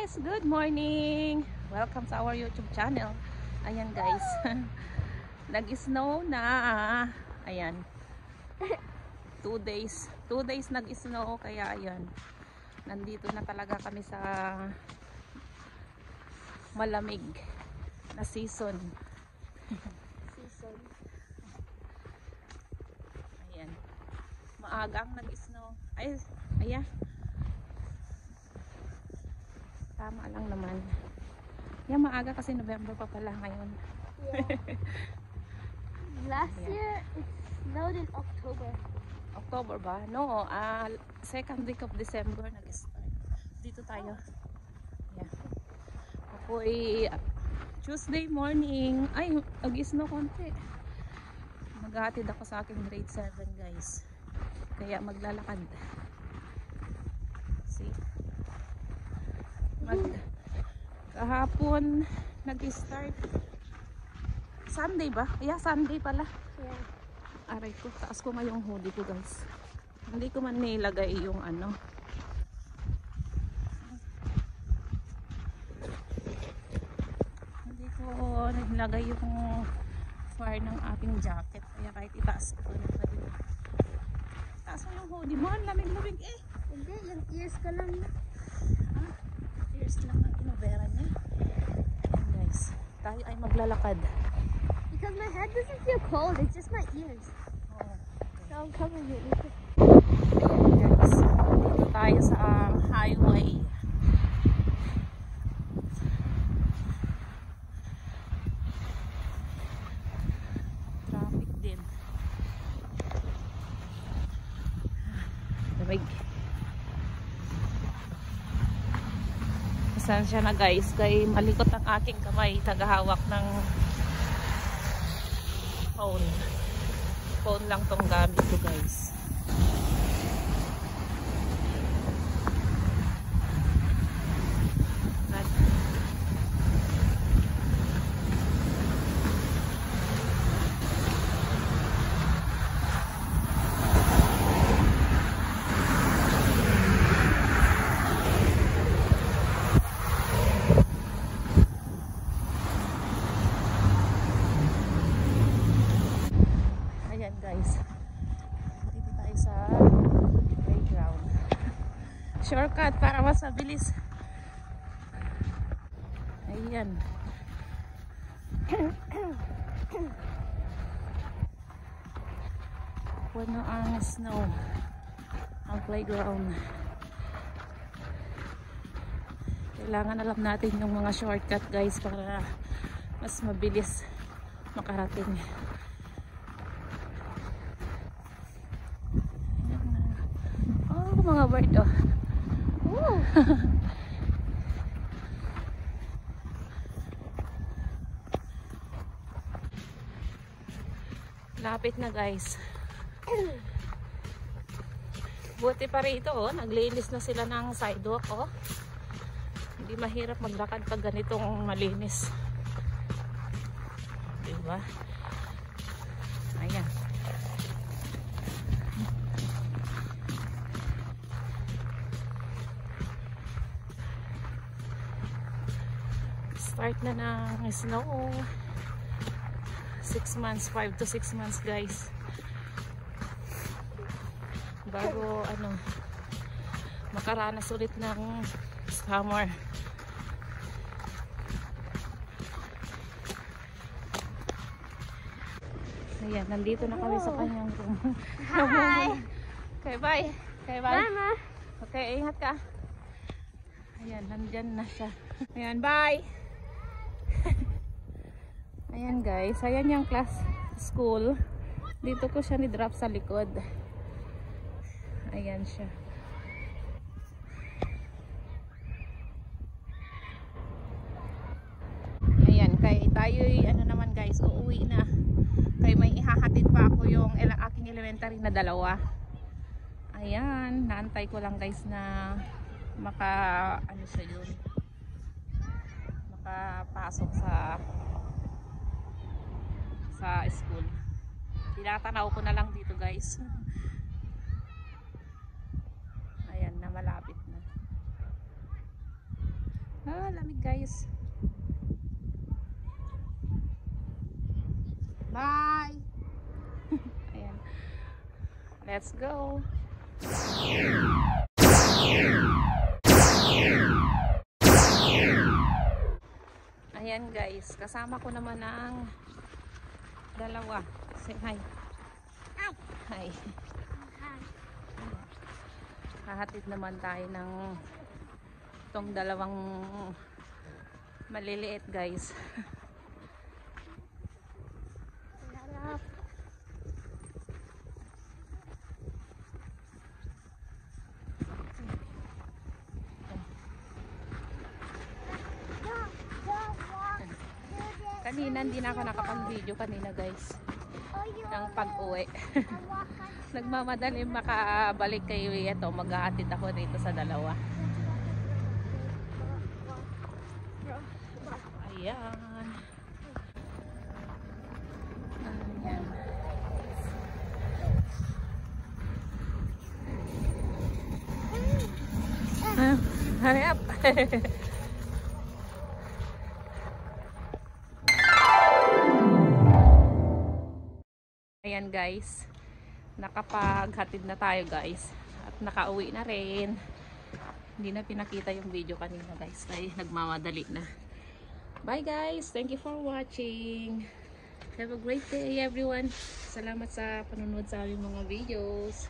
guys! Good morning! Welcome sa our YouTube channel. Ayan guys. Nag-snow na. Ayan. 2 days. 2 days nag-snow. Kaya ayan. Nandito na talaga kami sa malamig na season. Ayan. Maagang nag-snow. Ay, ayan. Tama lang naman. Yan, maaga kasi November pa pala ngayon. Yeah. Last year, it snowed in October. October ba? No, second week of December nag-start. Dito tayo. Yeah. Ako'y Tuesday morning. Ay, nag-snow konti. Maghahatid ako sa aking grade 7 guys. Kaya maglalakad. See? Kahapon nag-start Sunday ba? Yeah, Sunday pala. Yeah. Aray ko, taas ko ngayong hoodie ko guys. Hindi ko man nilagay yung ano. Hindi ko nilagay yung fire ng aking jacket. Kaya kahit itaas ko na pa din. Taas mo yung hoodie mo, lamig-lamig eh. Hindi, yung ears ka lang. Ears lang ang kinubera niya. Ayan guys, tayo ay maglalakad. Because my head doesn't feel cold, it's just my ears. Oh, okay. So I'm covering it. Ayan guys, dito tayo sa highway. Traffic din. Lamig. Pasensya na guys, kay malikot ang aking kamay, tagahawak ng phone. Phone lang tong gamit ko guys. Shortcut para mas mabilis. Ayan. Puno ang snow ang playground. Kailangan alam natin yung mga shortcut guys para mas mabilis makarating. Oh, mga bird oh. Lapit na guys. Buti pa rito oh, naglinis na sila ng sidewalk oh. Hindi mahirap maglakad pag ganitong malinis. Diba? Ayan. Start na ng snow. 6 months, 5 to 6 months guys. Bago ano makaranas ulit ng summer. Ayan, nandito na kami sa kanyang room. Hi! Okay, bye. Okay, bye. Bye, Ma. Okay, ingat ka. Ayan, nandyan na siya. Ayan, bye. Ayan guys, ayan yung class school. Dito ko siya ni-drop sa likod. Ayan siya. Ayan, kay tayo ano naman guys, uuwi na. Kay may ihahatid pa ako yung aking elementary na 2. Ayan, naantay ko lang guys na ano siya yun, makapasok sa school. Tinatanaw ko na lang dito guys. Ayan na, malapit na. Lamig guys. Bye! Ayan. Let's go! Ayan guys, kasama ko naman ang dalawa. Say hi. Hi. Hi. Hi. Hahatid naman tayo ng itong dalawang maliliit guys. Kanina hindi na ako nakapag-video kanina guys ng pag-uwi. Nagmamadali makabalik kayo ito. Mag-aatid ako dito sa dalawa. Ayan. Ayan. Hurry up. Ayan guys, nakapaghatid na tayo guys at nakauwi na rin. Hindi na pinakita yung video kanina guys dahil nagmamadali na. Bye guys, thank you for watching. Have a great day everyone. Salamat sa panunod sa aming mga videos.